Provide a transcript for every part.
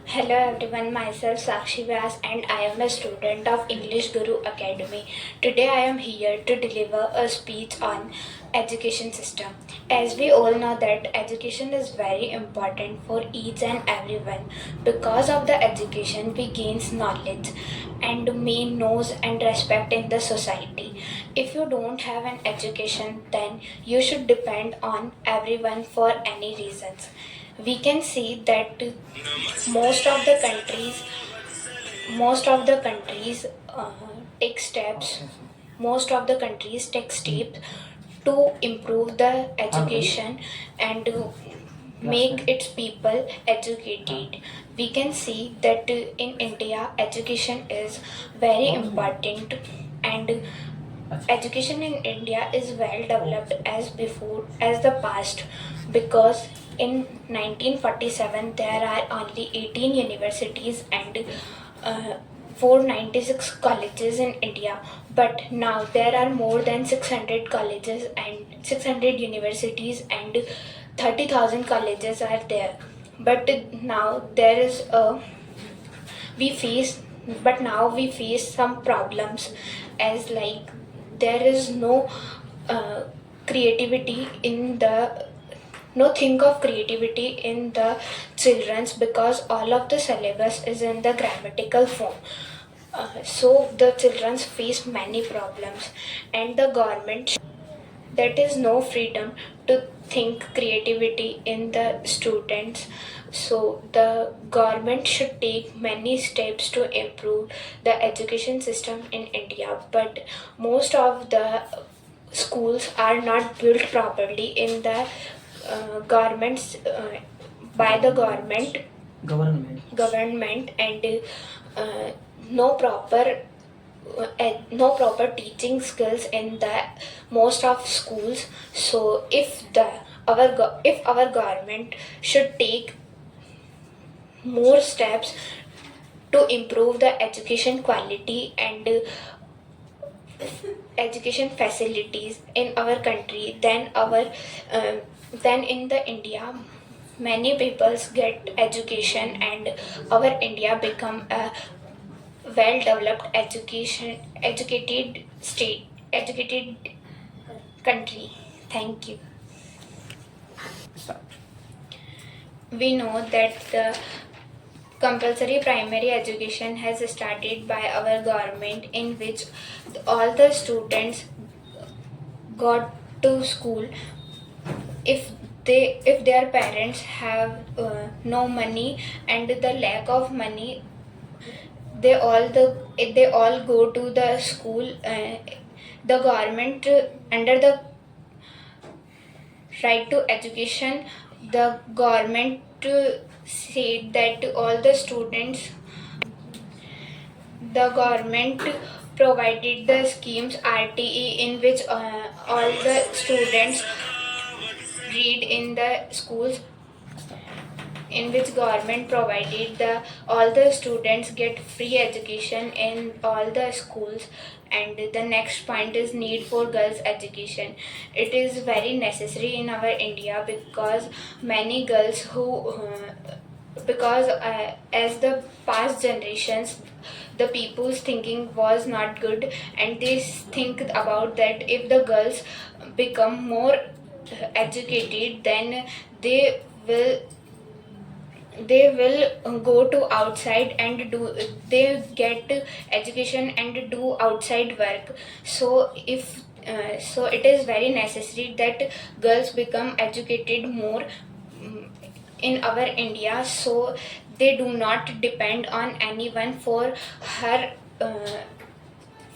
Hello everyone, myself Sakshi Vyas and I am a student of English Guru Academy. Today I am here to deliver a speech on education system. As we all know that education is very important for each and everyone. Because of the education we gains knowledge and main knows and respect in the society. If you don't have an education then you should depend on everyone for any reasons. We can see that most of the countries most of the countries take steps most of the countries take steps to improve the education and to make its people educated. We can see that in India education is very important, and education in India is well developed as before as the past, because in 1947 there are only 18 universities and 496 colleges in India, but now there are more than 600 colleges and 600 universities and 30,000 colleges are there. But now there is a we face but now we face some problems, as like there is no uh, creativity in the no think of creativity in the children's, because all of the syllabus is in the grammatical form. So the children face many problems, and the government that is no freedom to think creativity in the students. So the government should take many steps to improve the education system in India, but most of the schools are not built properly in the governments by the government and uh, no proper no proper teaching skills in the most of schools. So if our government should take more steps to improve the education quality and education facilities in our country, then in the India many peoples get education and our India become a well developed educated country. Thank you. We know that the compulsory primary education has started by our government, in which all the students got to school. If their parents have no money and the lack of money, they all go to the school. The government under the right to education, the government said that all the students the government provided the schemes RTE, in which all the students read in the schools, in which government provided the all the students get free education in all the schools. And the next point is need for girls education. It is very necessary in our India, because many girls who because as the past generations the people's thinking was not good, and they think about that if the girls become more educated, then they will they will go to outside and do they get education and do outside work. So if so it is very necessary that girls become educated more in our India, so they do not depend on anyone uh,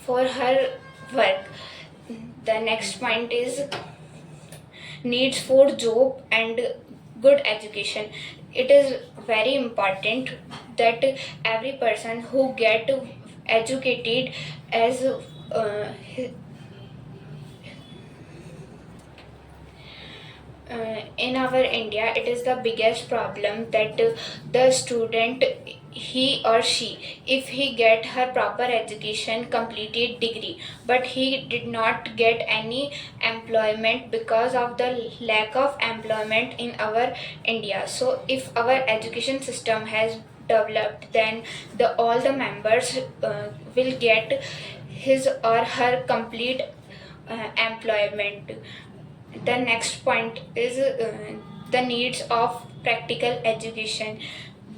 for her work. The next point is needs for job and good education. It is very important that every person who get educated as in our India, it is the biggest problem that the student, he or she, if he get her proper education, completed degree, but he did not get any employment because of the lack of employment in our India. So if our education system has developed, then all the members will get his or her complete employment. The next point is the needs of practical education.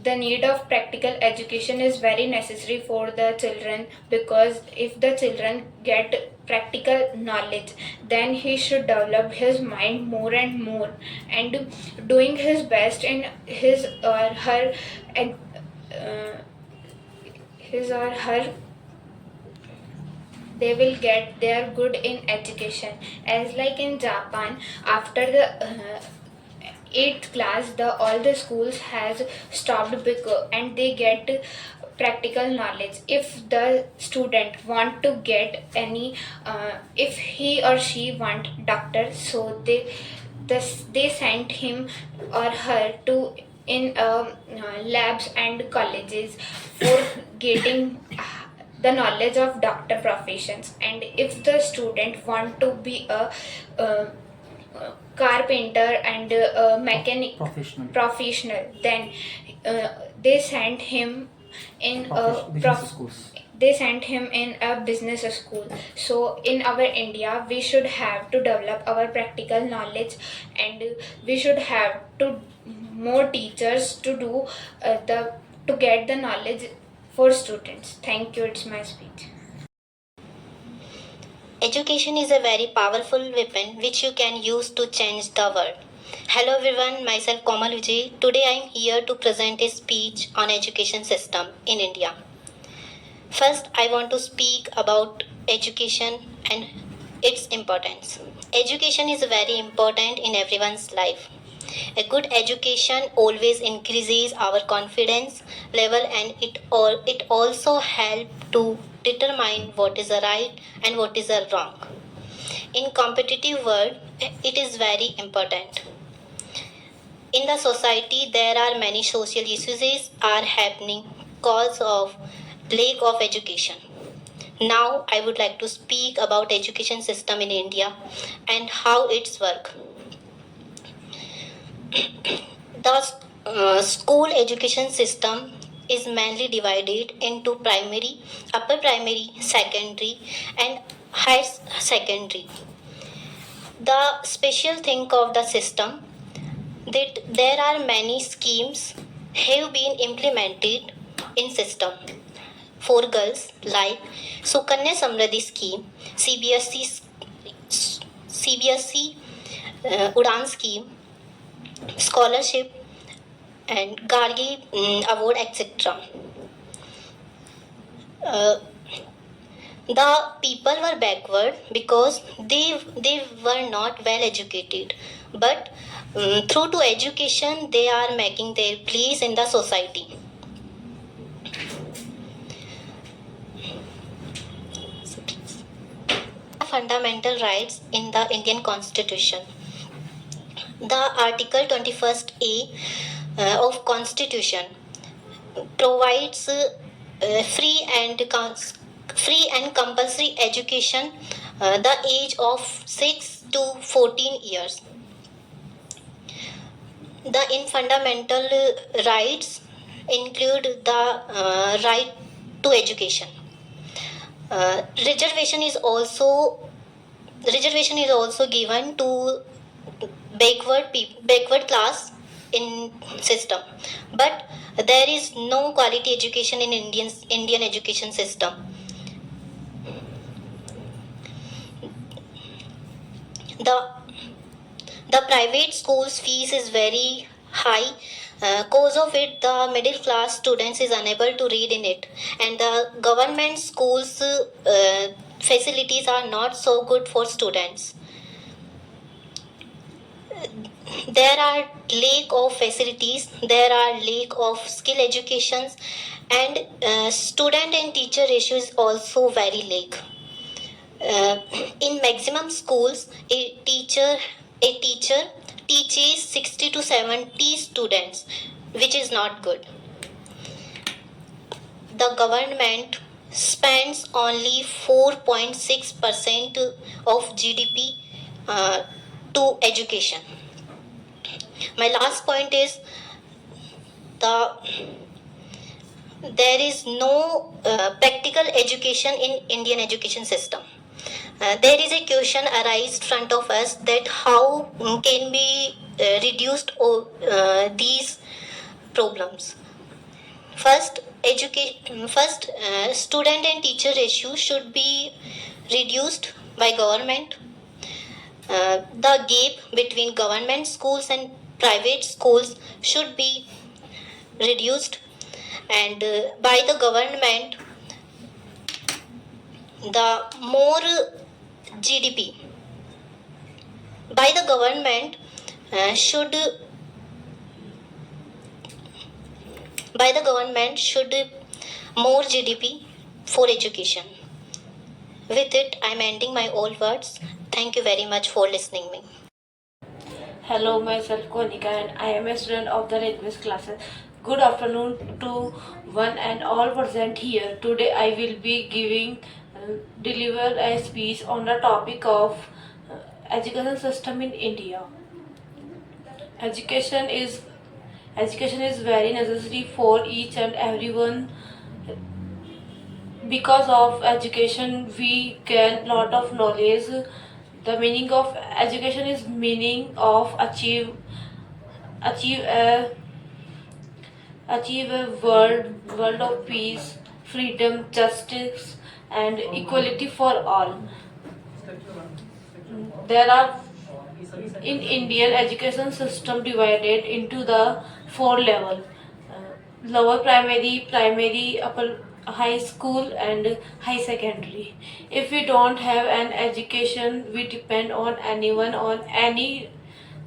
The need of practical education is very necessary for the children, because if the children get practical knowledge, then he should develop his mind more and more, and doing his best in uh, his or her, they will get their good in education. As like in Japan, after the 8th class, the all the schools has stopped because, and they get practical knowledge. If the student want to get any if he or she want doctor, so they sent him or her to in labs and colleges for getting the knowledge of doctor professions. And if the student want to be a carpenter and a mechanic professional, then they sent him in they sent him in a business school. So in our India, we should have to develop our practical knowledge, and we should have to more teachers to do the to get the knowledge for students. Thank you. It's my speech. Education is a very powerful weapon which you can use to change the world. Hello everyone, myself Komal Vijay. Today I am here to present a speech on education system in India. First, I want to speak about education and its importance. Education is very important in everyone's life. A good education always increases our confidence level, and it also helps to determine what is a right and what is a wrong. In competitive world, it is very important. In the society, there are many social issues are happening cause of lack of education. Now, I would like to speak about education system in India and how it's work. The school education system is mainly divided into primary, upper primary, secondary, and higher secondary. The special thing of the system that there are many schemes have been implemented in system for girls like Sukanya Samriddhi scheme, CBSE Udan scheme, scholarship, and Gargi award, etc. The people were backward because they were not well educated, but through to education they are making their place in the society. Fundamental rights in the Indian Constitution. The Article 21st A of Constitution provides free and compulsory education the age of 6 to 14 years. The in fundamental rights include the right to education. Reservation is also given to backward class in system, but there is no quality education in Indian education system. The private schools fees is very high. Cause of it, the middle class students is unable to read in it, and the government schools facilities are not so good for students. There are lack of facilities, there are lack of skill educations, and student and teacher ratio is also very lack. In maximum schools, a teacher teaches 60 to 70 students, which is not good. The government spends only 4.6% of GDP to education. My last point is the there is no practical education in Indian education system. There is a question arise front of us that how can be reduced these problems. First, student and teacher ratio should be reduced by government. The gap between government schools and private schools should be reduced, and by the government, the more GDP by the government should by the government should more GDP for education. With it, I'm ending my all words. Thank you very much for listening me. Hello, myself Konika and I am a student of the language classes. Good afternoon to one and all present here. Today I will be deliver a speech on the topic of education system in India. Education is education is very necessary for each and everyone. Because of education we gain lot of knowledge. The meaning of education is meaning of achieve a world of peace, freedom, justice and equality for all. There are in Indian education system divided into the four level: lower primary, upper high school and high secondary. If we don't have an education, we depend on anyone on any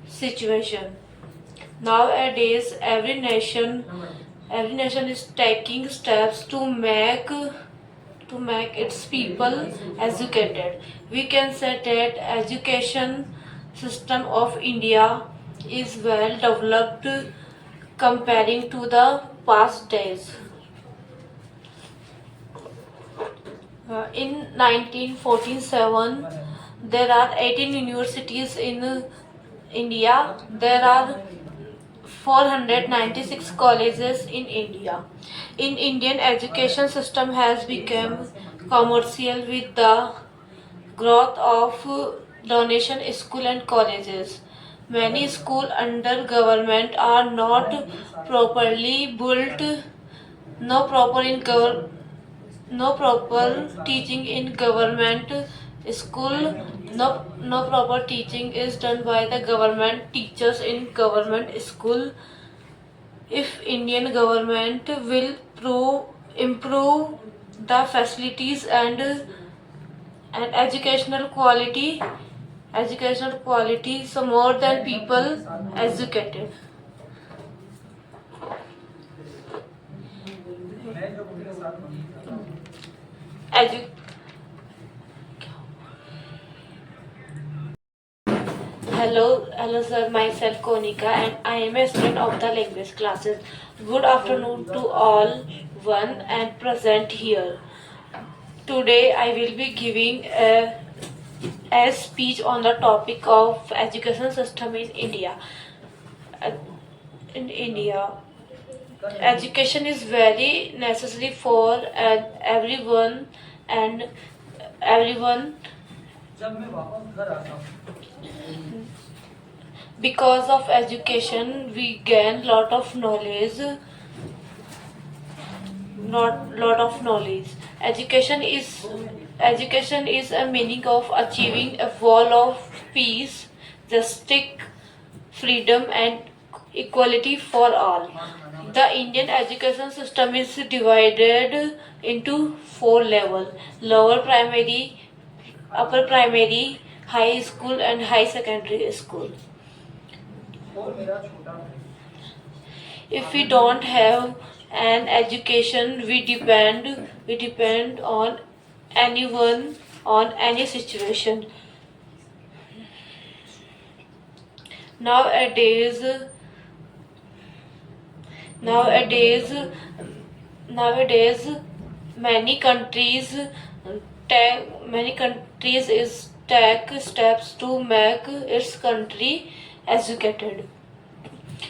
situation. Nowadays, every nation is taking steps to make its people educated. We can say that education system of India is well developed comparing to the past days. In 1947, there are 18 universities in India. There are 496 colleges in India. In Indian education system has become commercial with the growth of donation school and colleges. Many schools under government are not properly built. No proper in gov- no proper teaching in government school. No proper teaching is done by the government teachers in government school. If Indian government will improve the facilities and educational quality, so more than people educated. Edu- hello sir, myself Konika and I am a student of the language classes. Good afternoon to all one and present here. Today I will be giving a speech on the topic of education system in India. Uh, In India, education is very necessary for everyone and everyone. Because of education we gain lot of knowledge. Education is a meaning of achieving a wall of peace, justice, freedom and equality for all. The Indian education system is divided into four levels: lower primary, upper primary, high school and high secondary school. If we don't have an education, we depend on anyone on any situation. Nowadays, nowadays, nowadays, many countries is take steps to make its country educated.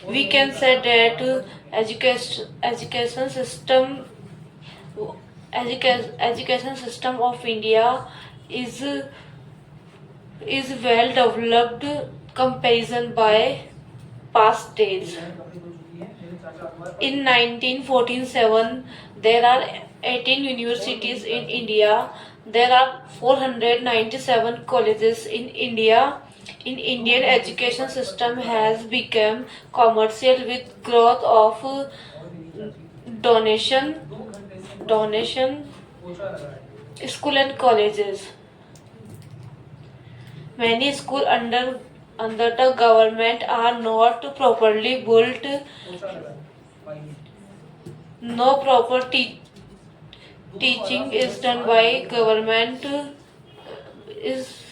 We can say that education system education system of India is well developed comparison by past days. In 1947, there are 18 universities in India. There are 497 colleges in India. In Indian education system has become commercial with growth of donation school and colleges. Many schools under the government are not properly built. No proper teaching is done by government. Is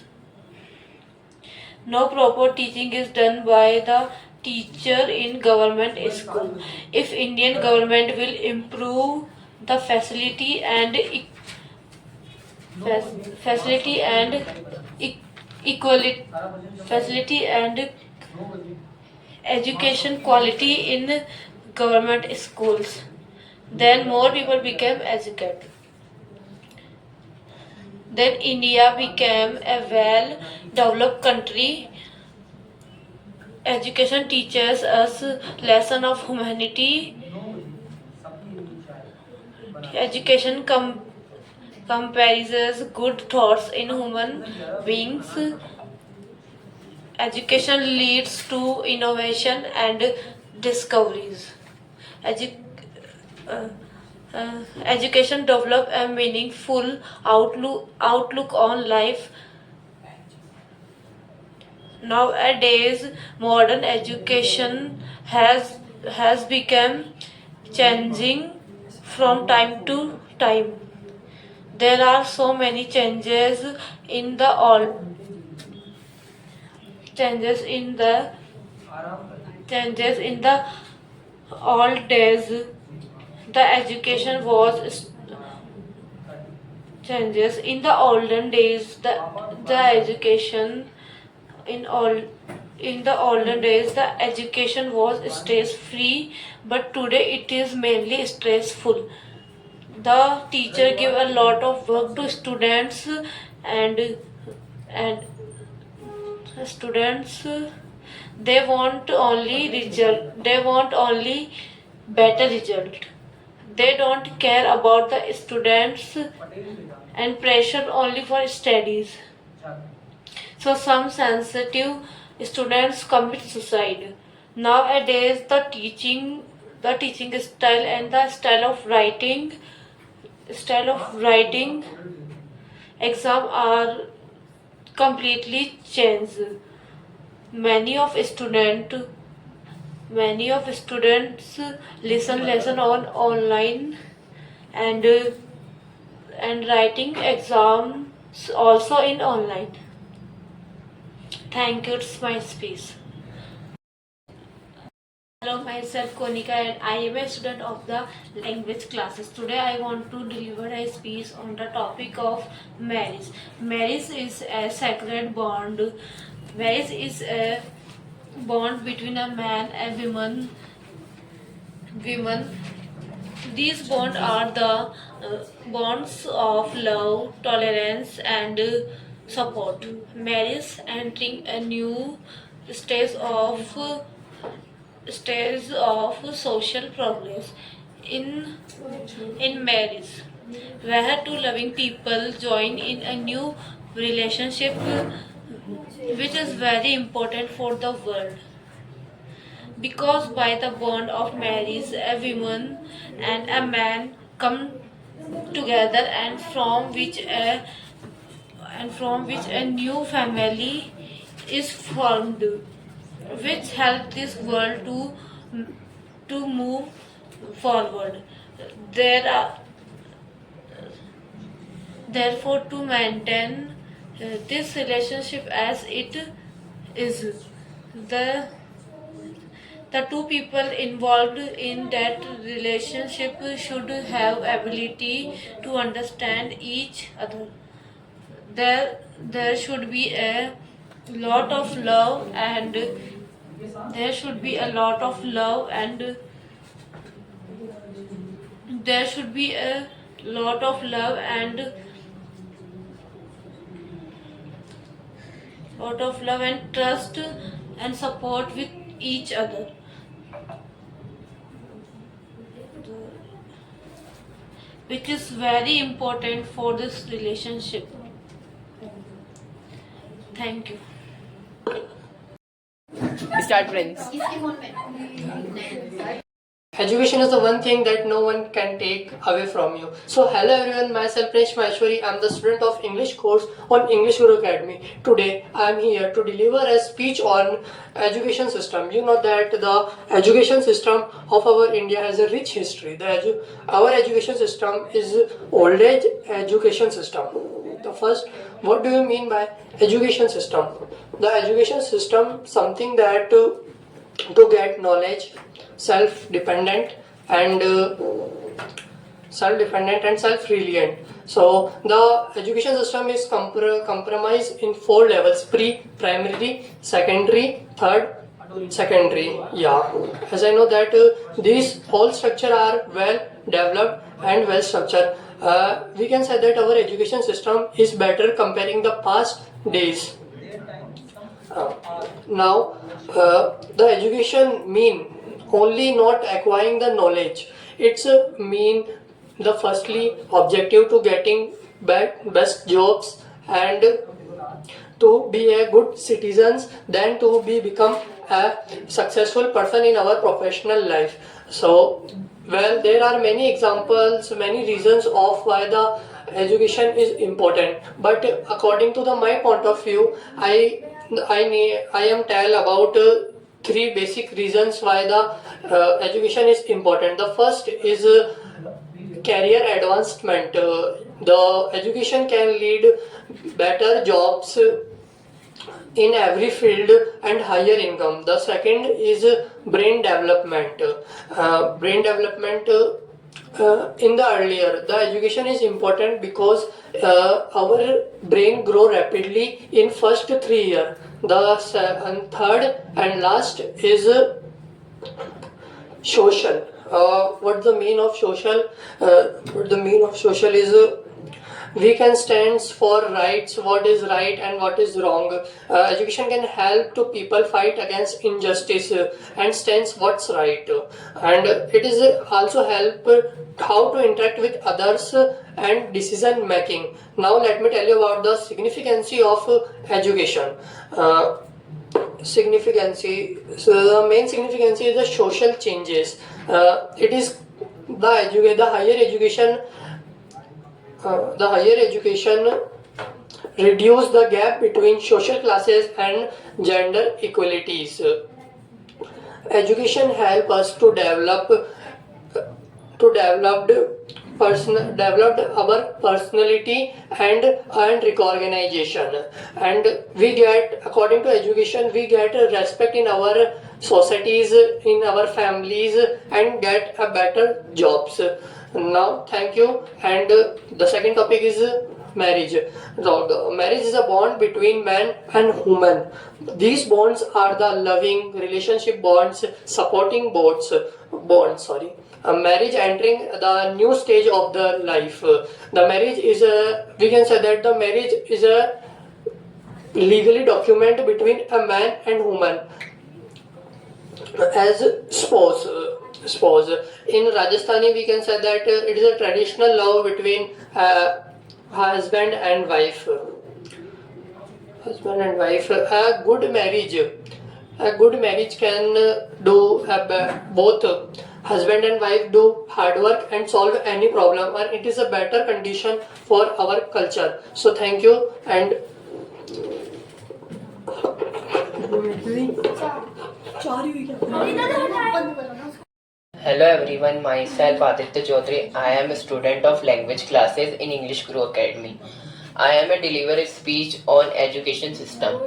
No proper teaching is done by the teacher in government school. If Indian government will improve the facility and e- equality facility and education quality in government schools, then more people became educated. Then India became a well developed country. Education teaches us lesson of humanity. Education compares good thoughts in human beings. Education leads to innovation and discoveries. Edu- uh, Education develop a meaningful outlook on life. Nowadays, modern education has become changing from time to time. There are so many in the all changes in the changes in the old days. The education was changes in the olden days. The education in all in the olden days the education was stress free, but today it is mainly stressful. The teacher give a lot of work to students, and students they want only better result. They don't care about the students and pressure only for studies. So some sensitive students commit suicide. Nowadays the teaching style and the style of writing exam are completely changed. Many of students listen lesson on online, and writing exams also in online. Thank you. It's my speech. Hello, myself Konika, and I am a student of the language classes. Today I want to deliver a speech on the topic of marriage. Marriage is a sacred bond. Marriage is a bond between a man and women. These bonds are the bonds of love, tolerance, and support. Marriage entering a new stage of social progress. In marriage, where two loving people join in a new relationship, which is very important for the world, because by the bond of marriage a woman and a man come together, and from which a new family is formed, which help this world to move forward. There are therefore to maintain this relationship as it is, the two people involved in that relationship should have ability to understand each other. There should be a lot of love, and there should be a lot of love, and there should be a lot of love and trust and support with each other, which is very important for this relationship. Thank you. Start, Prince. Education is the one thing that no one can take away from you. So hello everyone, myself Prince Maheshwari. I am the student of English course on English Guru Academy. Today I am here to deliver a speech on education system. You know that the education system of our India has a rich history. Our education system is old age education system. The first, what do you mean by education system? The education system something that to get knowledge, self-dependent and self-reliant. So the education system is compromised in 4 levels: primary, secondary, third secondary. Yeah, as I know that these whole structure are well developed and well structured. We can say that our education system is better comparing the past days. Now the education mean only not acquiring the knowledge. It's mean the firstly objective to getting best jobs and to be a good citizens, then to become a successful person in our professional life. So well, there are many examples, many reasons of why the education is important, but according to my point of view, I am tell about 3 basic reasons why the education is important. The first is career advancement. The education can lead better jobs in every field and higher income. The second is brain development. In the earlier, the education is important because our brain grow rapidly in first 3 years. And third and last is social. What the mean of social? What the mean of social is we can stand for rights, what is right and what is wrong. Education can help to people fight against injustice and stands what's right. And it is also help how to interact with others and decision making. Now let me tell you about the significance of education. So the main significance is the social changes. It is the higher education reduce the gap between social classes and gender equalities. Education help us to developed our personality and recognition, and we get, according to education, we get respect in our societies, in our families, and get a better jobs. Now thank you. And the second topic is marriage. The marriage is a bond between man and woman. These bonds are the loving relationship bonds, supporting bonds. A marriage entering the new stage of the life. The marriage is we can say that the marriage is a legally document between a man and woman as spouse. In Rajasthani, we can say that it is a traditional love between husband and wife. A good marriage can do both husband and wife do hard work and solve any problem, and it is a better condition for our culture. So thank you. And Hello everyone, myself Aditya Chaudhary. I am a student of language classes in English Guru Academy. I am a deliver a speech on education system.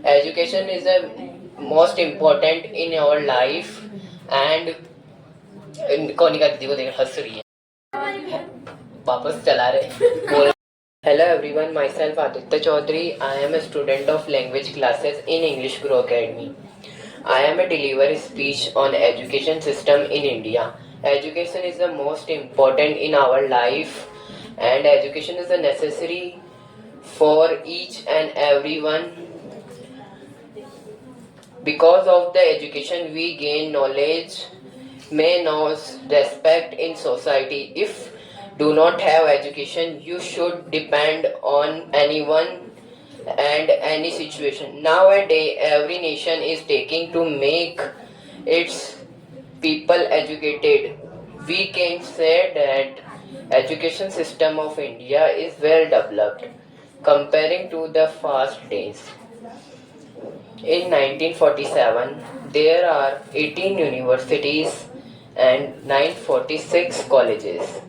Education is the most important in our life, and Konika दीदी को देख हंस रही है, वापस चला रहे. Hello everyone, myself Aditya Chaudhary. I am a student of language classes in English Guru Academy. I am a deliver speech on education system in India. Education is the most important in our life, and education is a necessary for each and everyone. Because of the education we gain knowledge, manners, respect in society. If do not have education, you should depend on anyone and any situation. Nowadays, every nation is taking to make its people educated. We can say that education system of India is well developed comparing to the past days. In 1947, there are 18 universities and 946 colleges.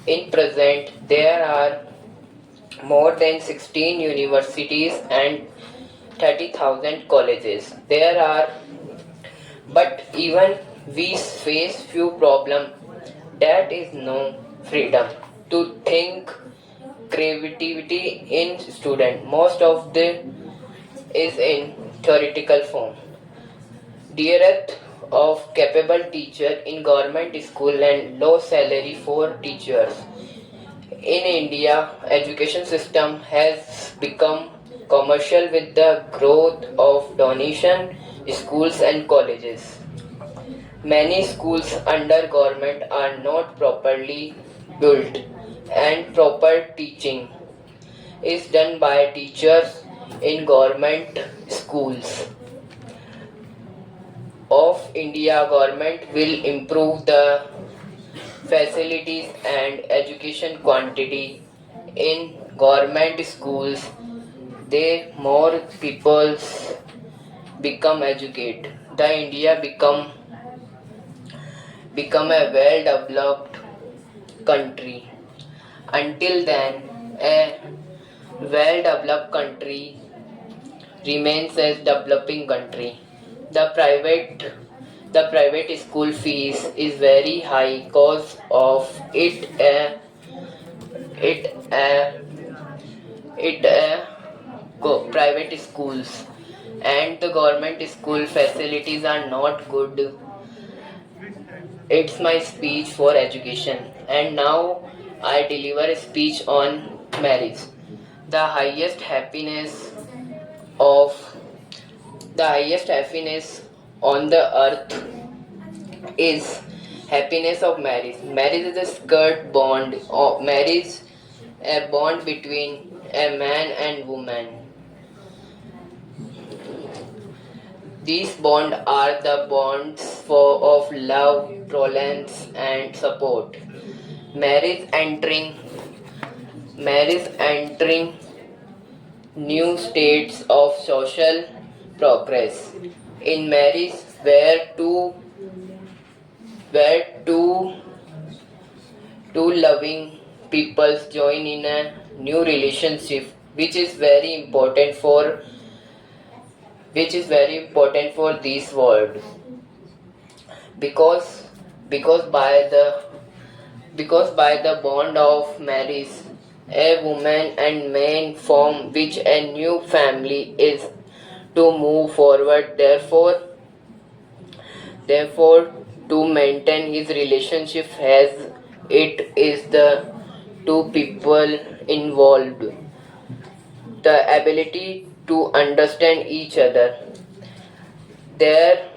In present, there are more than 16 universities and 30,000 colleges. But even we face few problems. That is no freedom to think, creativity in student. Most of the is in theoretical form. Dearth of capable teacher in government school and low salary for teachers. In India, education system has become commercial with the growth of donation schools and colleges. Many schools under government are not properly built and proper teaching is done by teachers in government schools of India. Government will improve the facilities and education quantity in government schools. They more peoples become educated. The India become a well developed country. Until then, a well developed country remains as developing country. The private school fees is very high cause of it private schools, and the government school facilities are not good. It's my speech for education, and now I deliver a speech on marriage. The highest happiness of the highest happiness on the earth is happiness of marriage. Marriage is a skirt bond. Of marriage, a bond between a man and woman. These bonds are the bonds of love, tolerance, and support. Marriage entering marriage entering new states of social progress. In marriage, where two loving peoples join in a new relationship, which is very important for this world, because because by the bond of marriage, a woman and man form which a new family is to move forward. Therefore, to maintain his relationship as it is the two people involved, the ability to understand each other. There,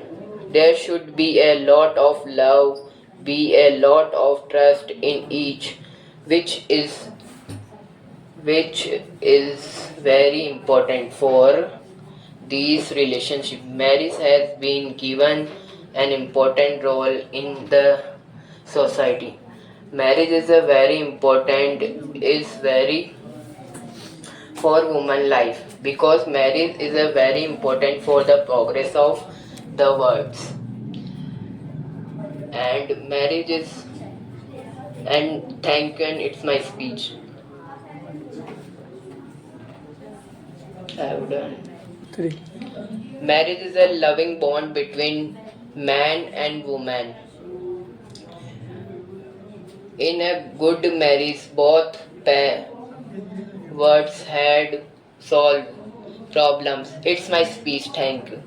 there should be a lot of love, be a lot of trust in each, which is which is very important for these relationship. Marriage has been given an important role in the society. Marriage is a very important is very for woman life, because marriage is a very important for the progress of the world. And marriage is and thank you, and it's my speech. I have done. Marriage is a loving bond between man and woman. In a good marriage, both words had solved problems. It's my speech. Thank you.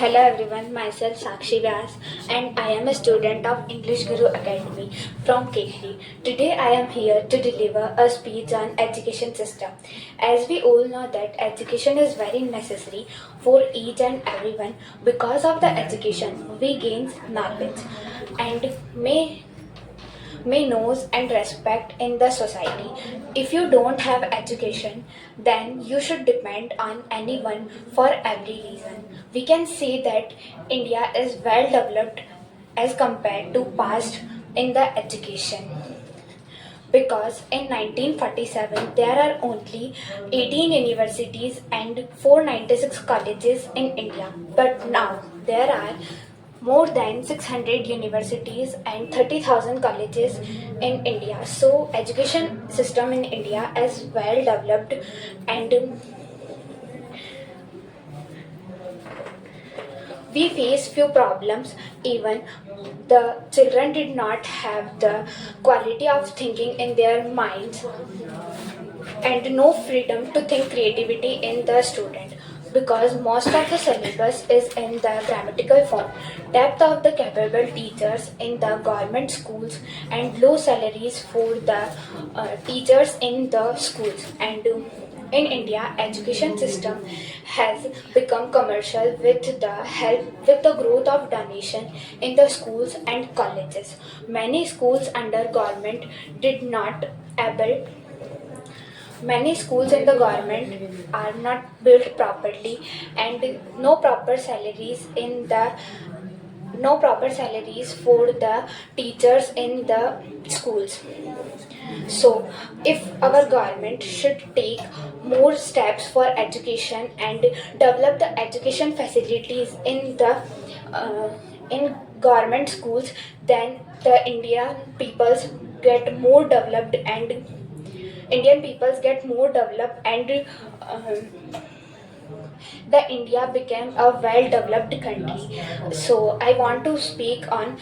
Hello everyone, myself Sakshi Vyas and I am a student of English Guru Academy from Kekri. Today I am here to deliver a speech on education system. As we all know that education is very necessary for each and everyone. Because of the education we gain knowledge and may knows and respect in the society. If you don't have education, then you should depend on anyone for every reason. We can say that India is well developed as compared to past in the education. Because in 1947 there are only 18 universities and 496 colleges in India, but now there are more than 600 universities and 30,000 colleges in India. So education system in India is well developed and we face few problems. Even the children did not have the quality of thinking in their minds and no freedom to think creativity in the student, because most of the syllabus is in the grammatical form, depth of the capable teachers in the government schools and low salaries for the teachers in the schools. And in India, education system has become commercial with the growth of donation in the schools and colleges. Many schools under government did not able Many schools in the government are not built properly and no proper salaries for the teachers in the schools. So, if our government should take more steps for education and develop the education facilities in government schools, then the Indian peoples get more developed and the India became a well-developed country. So I want to speak on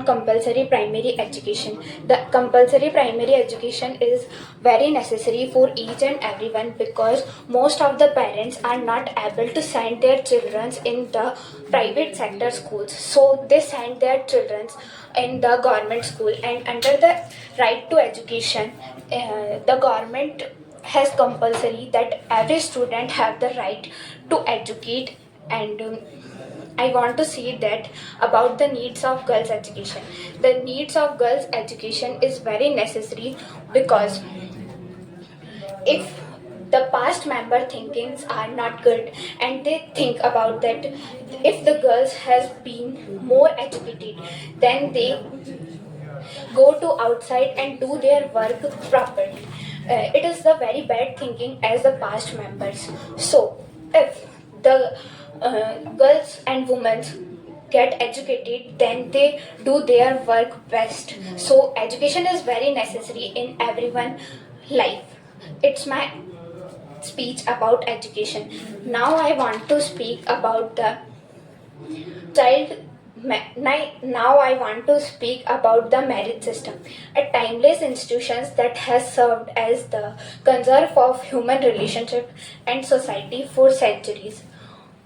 compulsory primary education. The compulsory primary education is very necessary for each and everyone, because most of the parents are not able to send their children in the private sector schools. So they send their children in the government school, and under the right to education, the government has compulsory that every student have the right to educate. And I want to say that about the needs of girls education. The needs of girls education is very necessary, because if the past member thinkings are not good and they think about that, if the girls has been more educated, then they go to outside and do their work properly. It is the very bad thinking as the past members. So if the girls and women get educated, then they do their work best. So education is very necessary in everyone's life. It's my speech about education. Now I want to speak about the child now I want to speak about the marriage system, a timeless institution that has served as the conserve of human relationship and society for centuries.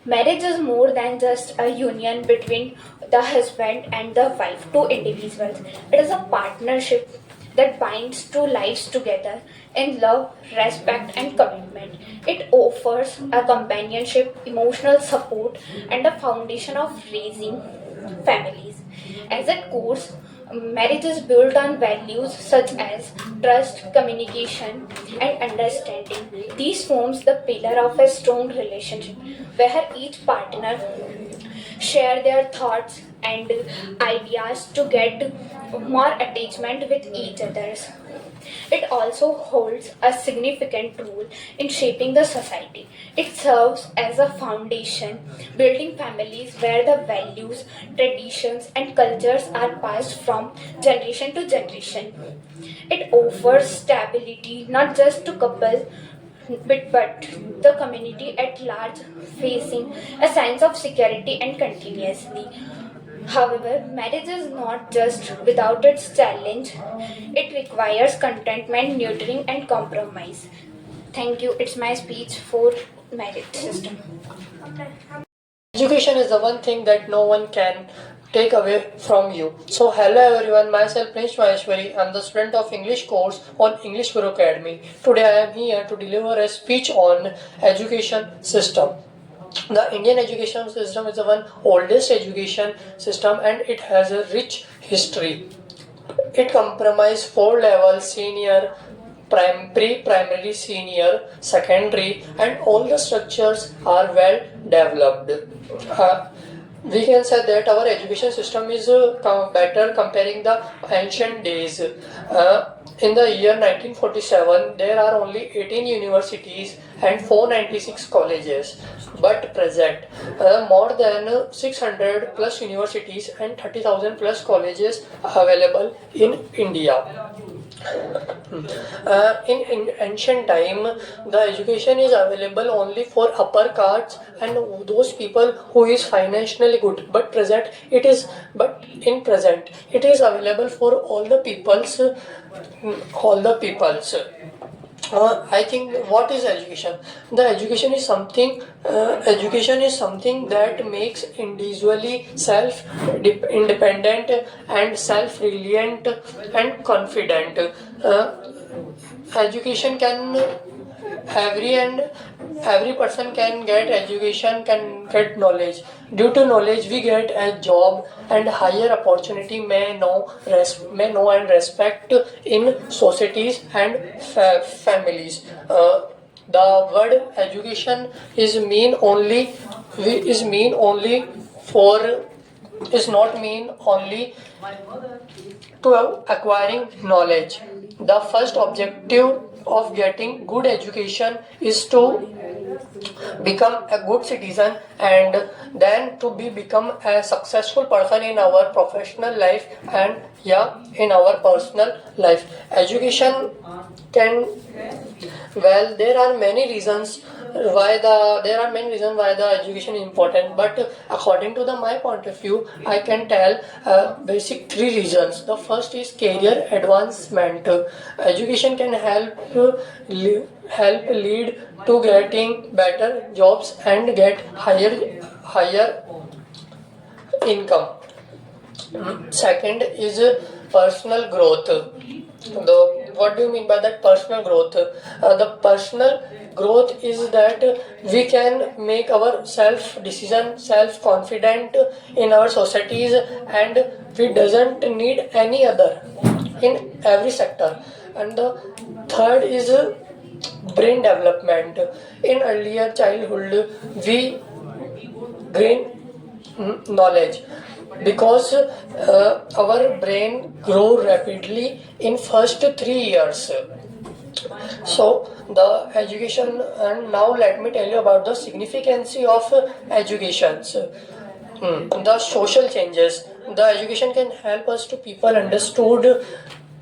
Marriage is more than just a union between the husband and the wife, two individuals. It is a partnership that binds two lives together in love, respect, and commitment. It offers a companionship, emotional support, and a foundation of raising families. As its core, marriage is built on values such as trust, communication, and understanding. These forms the pillar of a strong relationship where each partner share their thoughts and ideas to get more attachment with each others. It also holds a significant role in shaping the society. It serves as a foundation, building families where the values, traditions, and cultures are passed from generation to generation. It offers stability not just to couple but the community at large, facing a sense of security and continuously. However, marriage is not just without its challenge. It requires contentment, nurturing, and compromise. Thank you. It's my speech for merit system. Education is the one thing that no one can take away from you. So hello everyone, myself Prince Maheshwari. I am the student of English course on English Guru Academy. Today I am here to deliver a speech on education system. The Indian education system is the one oldest education system and it has a rich history. It comprises four levels: senior, pre-primary, senior, secondary, and all the structures are well developed. We can say that our education system is better comparing the ancient days. In the year 1947, there are only 18 universities and 496 colleges. But present, more than 600 plus universities and 30,000 plus colleges available in India. In ancient time, the education is available only for upper castes and those people who is financially good. But in present it is available for all the peoples. I think what is education? The education is something. Education is something that makes individually self-independent and self-reliant and confident. Education can every person can get education, can get knowledge. Due to knowledge we get a job and higher opportunity, may know and respect in societies and families. The word education is not mean only to acquiring knowledge. The first objective of getting good education is to become a good citizen and then to become a successful person in our professional life and in our personal life. Education can, well, there are many reasons why the education is important, but according to my point of view, I can tell basic three reasons. The first is career advancement. Education can help lead to getting better jobs and get higher income. Second is personal growth. What do you mean by that personal growth? The personal growth is that we can make our self decision, self confident in our societies, and we doesn't need any other in every sector. And the third is brain development. In earlier childhood we gain knowledge because our brain grow rapidly in first 3 years. So the education, and now let me tell you about the significance of educations. The social changes. The education can help us to people understood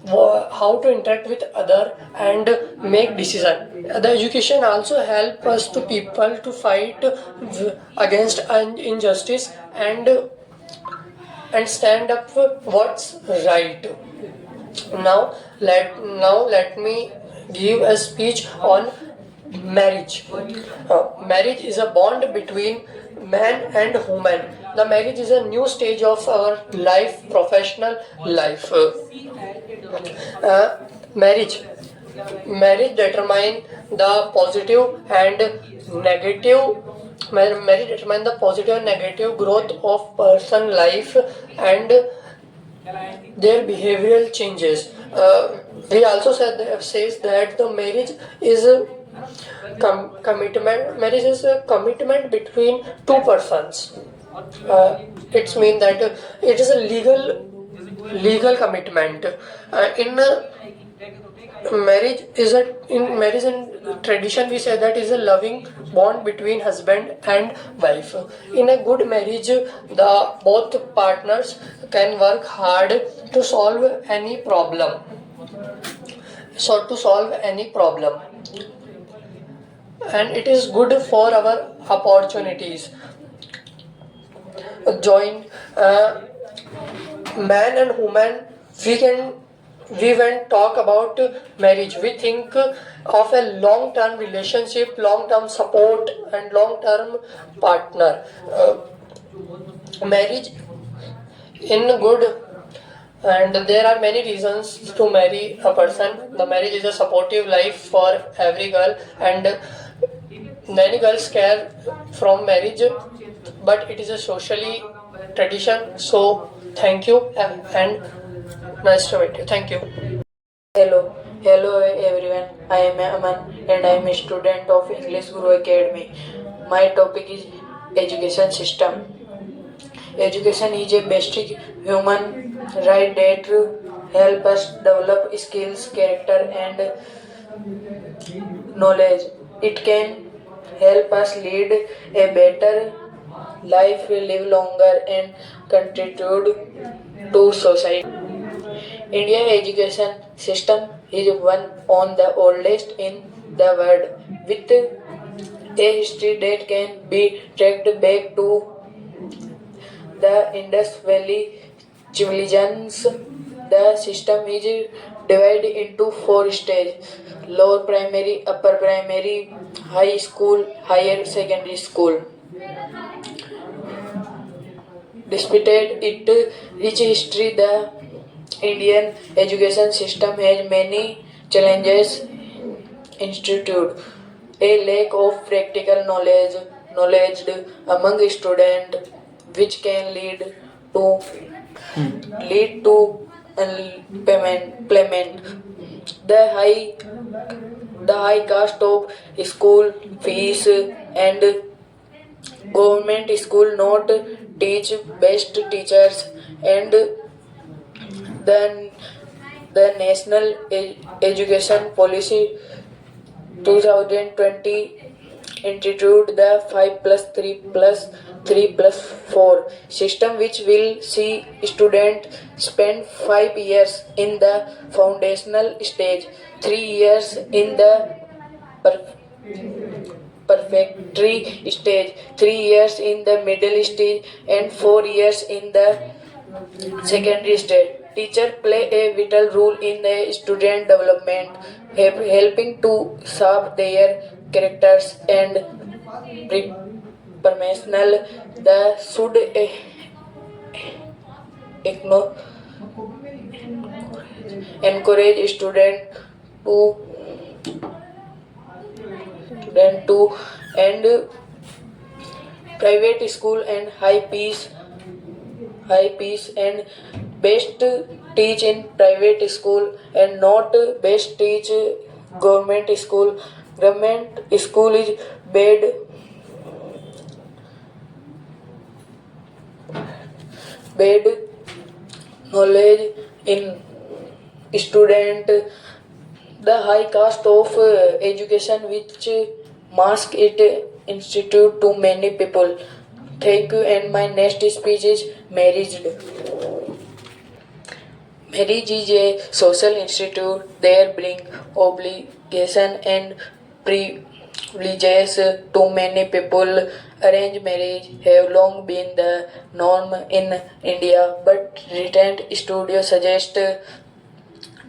how to interact with other and make decision. The education also help us to people to fight against injustice and stand up for what's right. Now let me give a speech on marriage. Marriage is a bond between man and woman. The marriage is a new stage of our life, professional life. Marriage determine the positive and negative. Marriage determine the positive and negative growth of person life and their behavioral changes. He also says that the marriage is a commitment. Marriage is a commitment between two persons. It's mean that it is a legal commitment. In marriage and tradition we say that is a loving bond between husband and wife. In a good marriage, the both partners can work hard to solve any problem. And it is good for our opportunities. Join man and woman, we can we when talk about marriage, we think of a long-term relationship, long-term support, and long-term partner. Marriage in good, and there are many reasons to marry a person. The marriage is a supportive life for every girl, and many girls care from marriage, but it is a socially tradition. So thank you, and nice to meet you. Thank you. Hello everyone. I am Aman and I am a student of English Guru Academy. My topic is education system. Education is a basic human right that help us develop skills, character and knowledge. It can help us lead a better life, live longer and contribute to society. Indian education system is one of the oldest in the world, with a history that can be tracked back to the Indus Valley civilizations. The system is divided into four stages: lower primary, upper primary, high school, higher secondary school. Despite its rich history, the Indian education system has many challenges. Institute a lack of practical knowledge among students, which can lead to unemployment. The high cost of school fees and government school not teach best teachers, and the national education policy 2020 introduced the 5 plus 3 plus 3 plus 4 system, which will see students spend 5 years in the foundational stage, 3 years in the perfectory stage, 3 years in the middle stage, and 4 years in the secondary stage. Teachers play a vital role in the student development, helping to shape their characters and professional. The should encourage student to and private school and high peace and best teach in private school and not best teach government school. Government school is bad knowledge in student. The high cost of education which mask it institute to many people. Thank you, and my next speech is marriage. Marriage is a social institute. There bring obligation and privileges to many people. Arranged marriage have long been the norm in India, but recent studies suggest that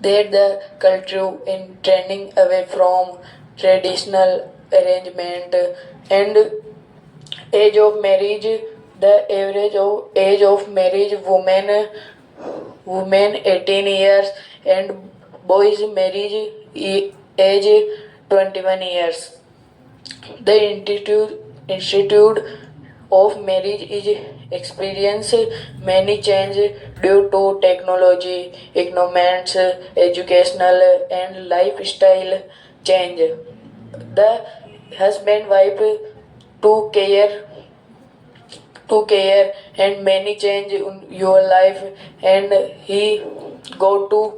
the culture in trending away from traditional arrangement and age of marriage. The average age of marriage women 18 years and boys marriage age 21 years. The institute of marriage is experience many change due to technology, economics, educational and lifestyle change. The husband wife to care and many change in your life, and he go to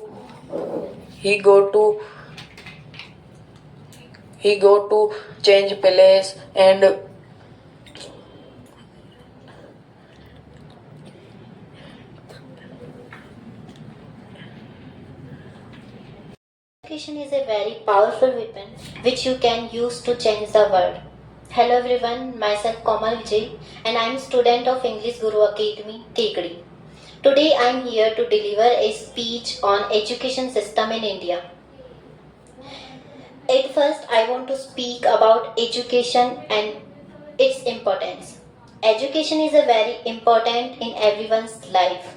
change place and Education is a very powerful weapon which you can use to change the world. Hello everyone, myself Komal Vijay and I am student of English Guru Academy, Tegadi. Today I am here to deliver a speech on education system in India. At first I want to speak about education and its importance. Education is a very important in everyone's life.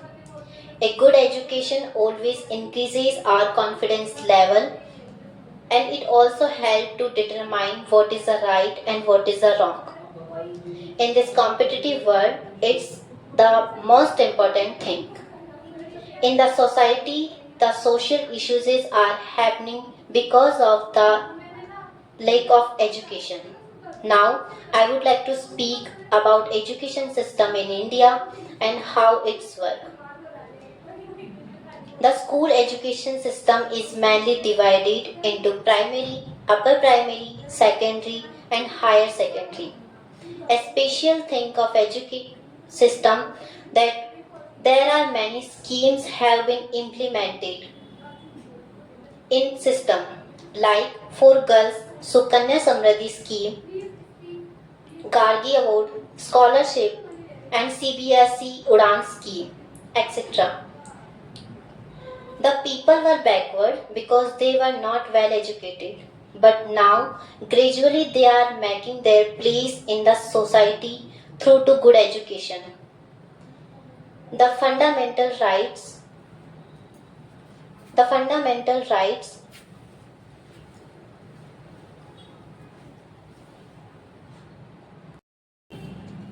A good education always increases our confidence level, and it also helps to determine what is the right and what is the wrong. In this competitive world, it's the most important thing. In the society, the social issues are happening because of the lack of education. Now, I would like to speak about education system in India and how it's work. The school education system is mainly divided into primary, upper primary, secondary and higher secondary. A special thing of education system that there are many schemes have been implemented in system like for girls Sukanya Samriddhi scheme, Gargi Award, scholarship and CBSE Udan scheme, etc. The people were backward because they were not well educated. But now, gradually they are making their place in the society through to good education. The fundamental rights, the fundamental rights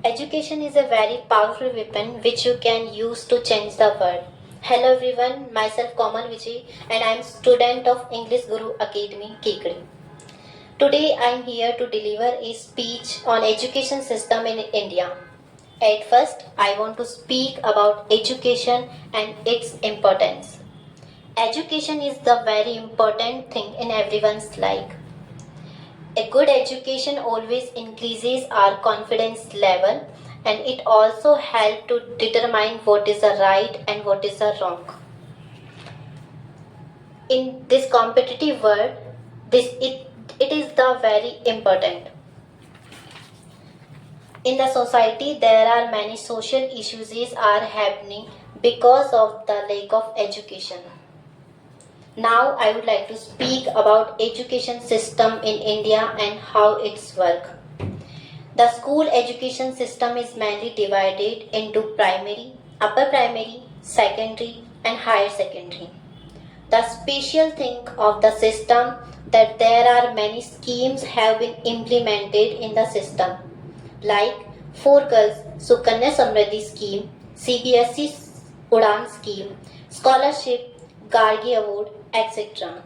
Education is a very powerful weapon which you can use to change the world. Hello everyone, myself Komal Vijay and I am student of English Guru Academy, Kekri. Today I am here to deliver a speech on education system in India. At first, I want to speak about education and its importance. Education is the very important thing in everyone's life. A good education always increases our confidence level and it also helps to determine what is the right and what is the wrong. In this competitive world, it is the very important. In the society, there are many social issues are happening because of the lack of education. Now I would like to speak about education system in India and how it's work. The school education system is mainly divided into primary, upper primary, secondary and higher secondary. The special thing of the system that there are many schemes have been implemented in the system like for girls Sukanya Samriddhi scheme, CBSE Udan scheme, scholarship, Gargi Award, etc.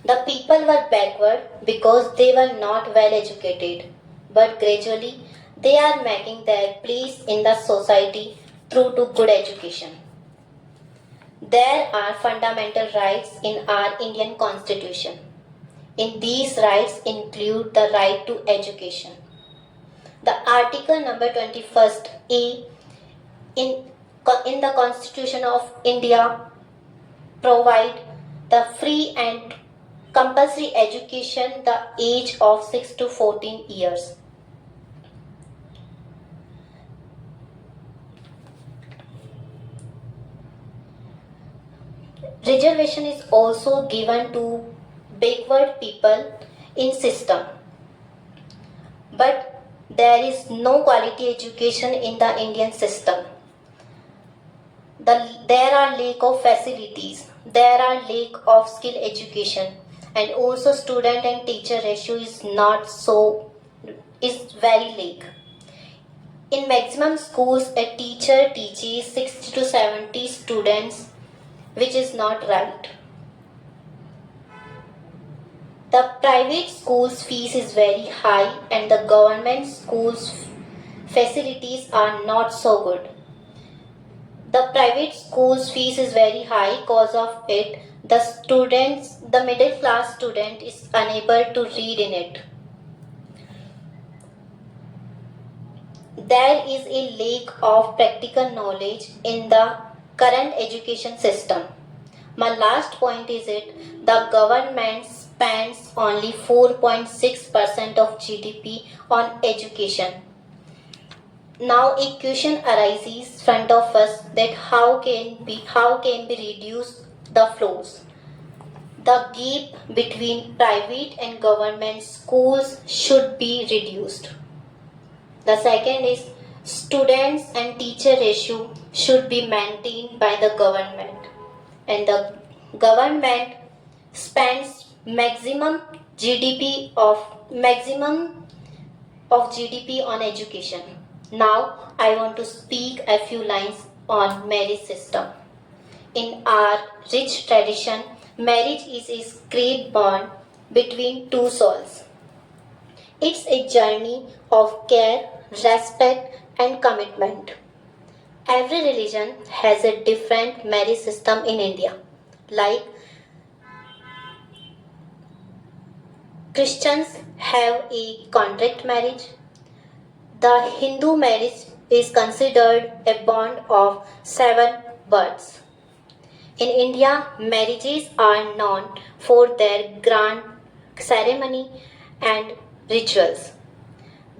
The people were backward because they were not well educated, but gradually they are making their place in the society through to good education. There are fundamental rights in our Indian constitution. In these rights include the right to education. The article number 21st A in the Constitution of India provide the free and compulsory education the age of 6 to 14 years. Reservation is also given to backward people in system. But there is no quality education in the Indian system. There are lack of facilities, there are lack of skill education and also student and teacher ratio is very lack. In maximum schools a teacher teaches 60 to 70 students, which is not right. The private schools fees is very high and the government schools facilities are not so good. The private schools fees is very high because of it the middle class student is unable to read in it. There is a lack of practical knowledge in the current education system. My last point is the government spends only 4.6% of GDP on education. Now a question arises front of us that how can we reduce the flows? The gap between private and government schools should be reduced. The second is students and teacher ratio should be maintained by the government, and the government spends maximum of GDP on education. Now I want to speak a few lines on marriage system. In our rich tradition, marriage is a sacred bond between two souls. It's a journey of care, respect, and commitment. Every religion has a different marriage system in India. Like Christians have a contract marriage. The Hindu marriage is considered a bond of 7 births. In India, marriages are known for their grand ceremony and rituals.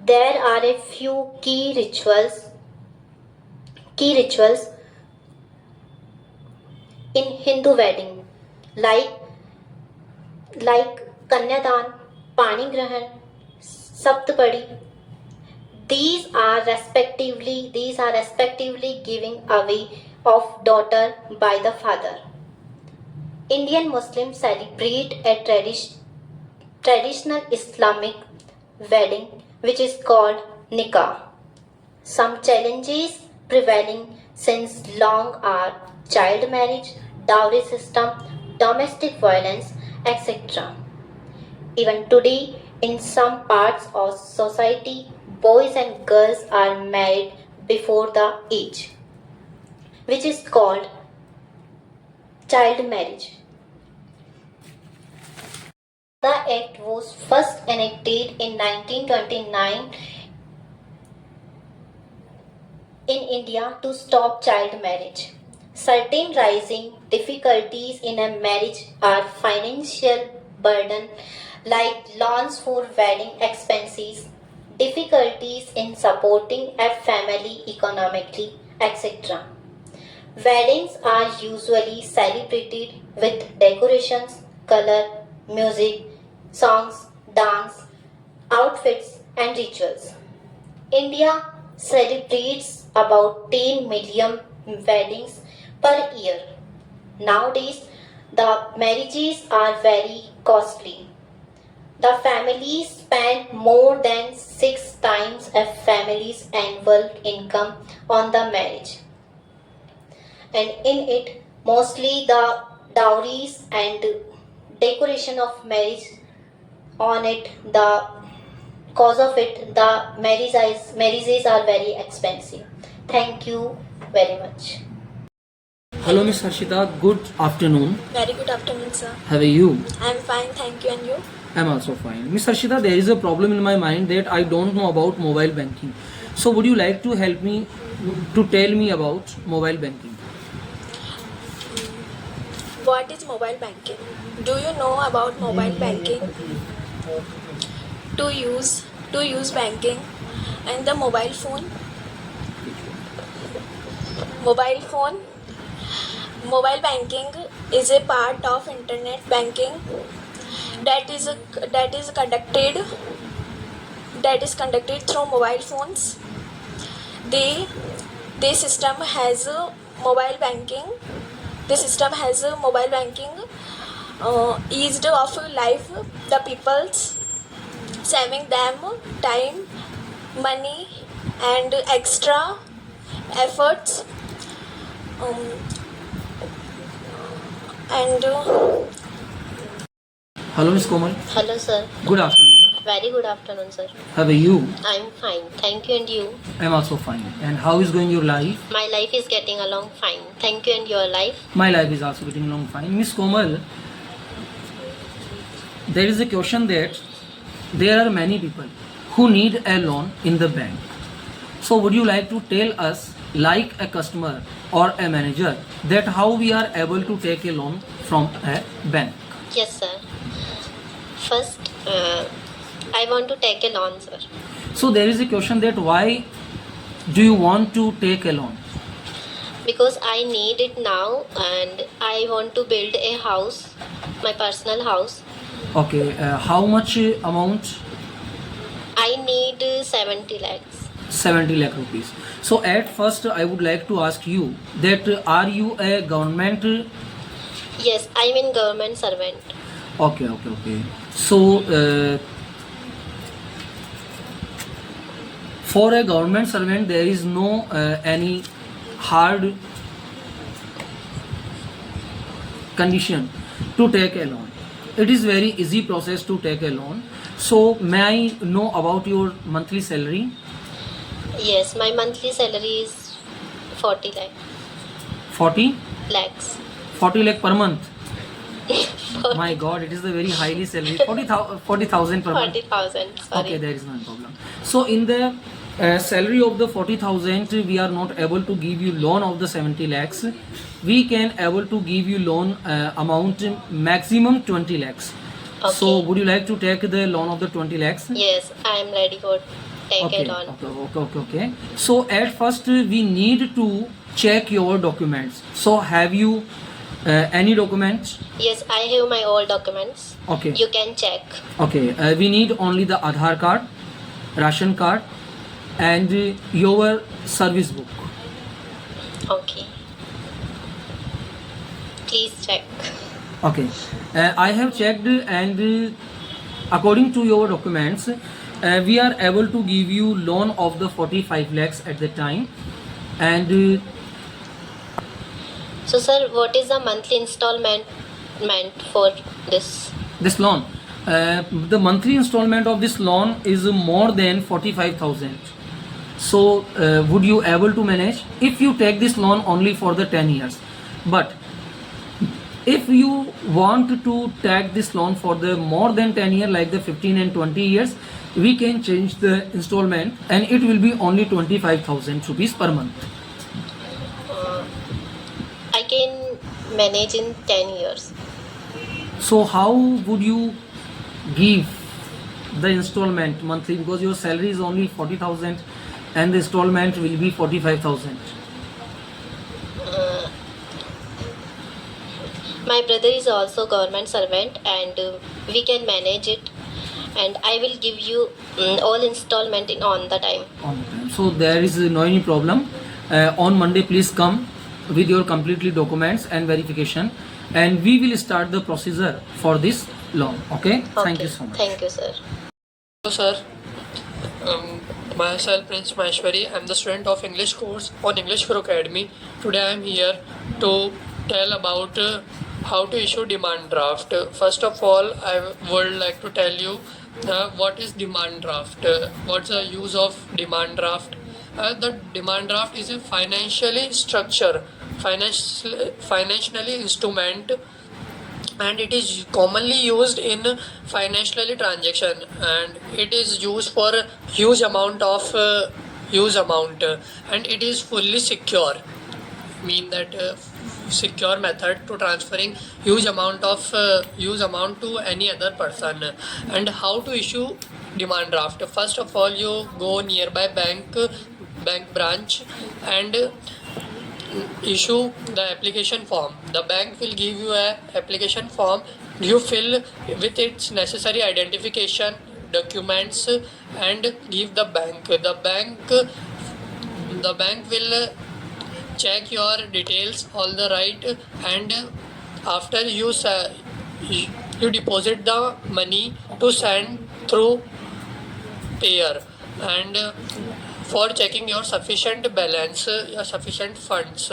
There are a few key rituals in Hindu wedding, like Kanyadan, Pani Grahan, Saptapadi. These are respectively giving away of daughter by the father. Indian Muslims celebrate a traditional Islamic wedding which is called nikah. Some challenges prevailing since long are child marriage, dowry system, domestic violence, etc. Even today, in some parts of society, boys and girls are married before the age, which is called child marriage. The act was first enacted in 1929 in India to stop child marriage. Certain rising difficulties in a marriage are financial burden like loans for wedding expenses, difficulties in supporting a family economically, etc. Weddings are usually celebrated with decorations, color, music, songs, dance, outfits, and rituals. India celebrates about 10 million weddings per year. Nowadays, the marriages are very costly. The families spend more than 6 times a family's annual income on the marriage. And in it, mostly the dowries and decoration of marriage on it, the cause of it, the marriages are very expensive. Thank you very much. Hello, Miss Harshita. Good afternoon. Very good afternoon, sir. How are you? I'm fine, thank you. And you? I'm also fine. Miss Harshita, there is a problem in my mind that I don't know about mobile banking. So, would you like to help me to tell me about mobile banking? What is mobile banking? Do you know about mobile banking? To use banking and the mobile phone. Mobile banking is a part of internet banking that is conducted through mobile phones. The system has a mobile banking. The system has a mobile banking eased of life. The people's saving them time, money, and extra efforts. Hello, Miss Komal. Hello, sir. Good afternoon. Very good afternoon, sir. How are you? I'm fine. Thank you. And you? I'm also fine. And how is going your life? My life is getting along fine. Thank you. And your life? My life is also getting along fine. Miss Komal, there is a question that there are many people who need a loan in the bank. So, would you like to tell us, like a customer or a manager, that how we are able to take a loan from a bank? Yes, sir. First, I want to take a loan, sir. So there is a question that why do you want to take a loan? Because I need it now and I want to build a house, my personal house. Okay, how much amount? I need 70 lakhs. 70 lakh rupees. So at first I would like to ask you that are you a government? Yes, I'm in government servant. Okay. So for a government servant there is no any hard condition to take a loan. It is very easy process to take a loan. So may I know about your monthly salary? Yes, my monthly salary is 40 lakh. 40 lakhs. 40 lakh per month. My god, it is a very highly salary. 40,000 per month. 40,000. Sorry. Okay, there is no problem. So in the salary of the 40,000 we are not able to give you loan of the 70 lakhs. We can able to give you loan amount maximum 20 lakhs. Okay. So would you like to take the loan of the 20 lakhs? Yes, I am ready for take it on. Okay. So at first we need to check your documents. So have you any documents? Yes, I have my all documents. Okay. You can check. Okay, we need only the Aadhaar card, ration card, and your service book. Okay. Please check. Okay, I have checked, and according to your documents, we are able to give you loan of the 45 lakhs at the time, and So, sir, what is the monthly installment meant for this? this loan, the monthly installment of this loan is more than 45,000. So would you able to manage if you take this loan only for the 10 years? But if you want to take this loan for the more than 10 years, like the 15 and 20 years, we can change the installment and it will be only 25,000 rupees per month. I can manage in 10 years. So how would you give the installment monthly, because your salary is only 40,000 and the installment will be 45,000? My brother is also government servant and we can manage it, and I will give you all installment in on the time. On the time. So there is no any problem. On Monday please come with your completely documents and verification, and we will start the procedure for this loan. Okay? Thank you so much. Thank you, sir. Hello, sir. Myself, Prince Maheshwari. I'm the student of English course on English Pro Academy. Today I'm here to tell about how to issue demand draft. First of all, I would like to tell you what is demand draft. What's the use of demand draft? The demand draft is a financially instrument, and it is commonly used in financially transaction, and it is used for huge amount, and it is fully secure, mean that secure method to transferring huge amount to any other person. And how to issue demand draft? First of all, you go nearby bank branch and issue the application form. The bank will give you a application form. You fill with its necessary identification documents and give the bank. The bank will check your details all the right, and after you deposit the money to send through payer, and for checking your sufficient balance, your sufficient funds.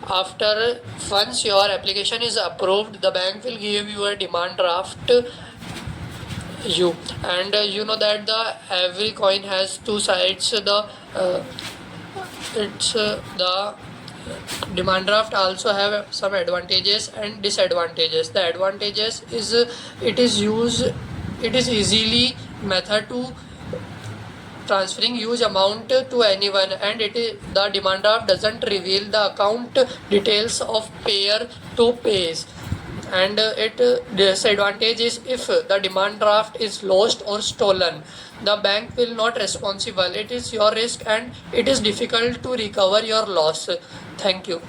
After once your application is approved, the bank will give you a demand draft. You know that the every coin has two sides. The demand draft also have some advantages and disadvantages. The advantages is it is easily method to transferring huge amount to anyone, and the demand draft doesn't reveal the account details of payer to pays. and it disadvantage is if the demand draft is lost or stolen, the bank will not responsible. It is your risk and it is difficult to recover your loss. Thank you.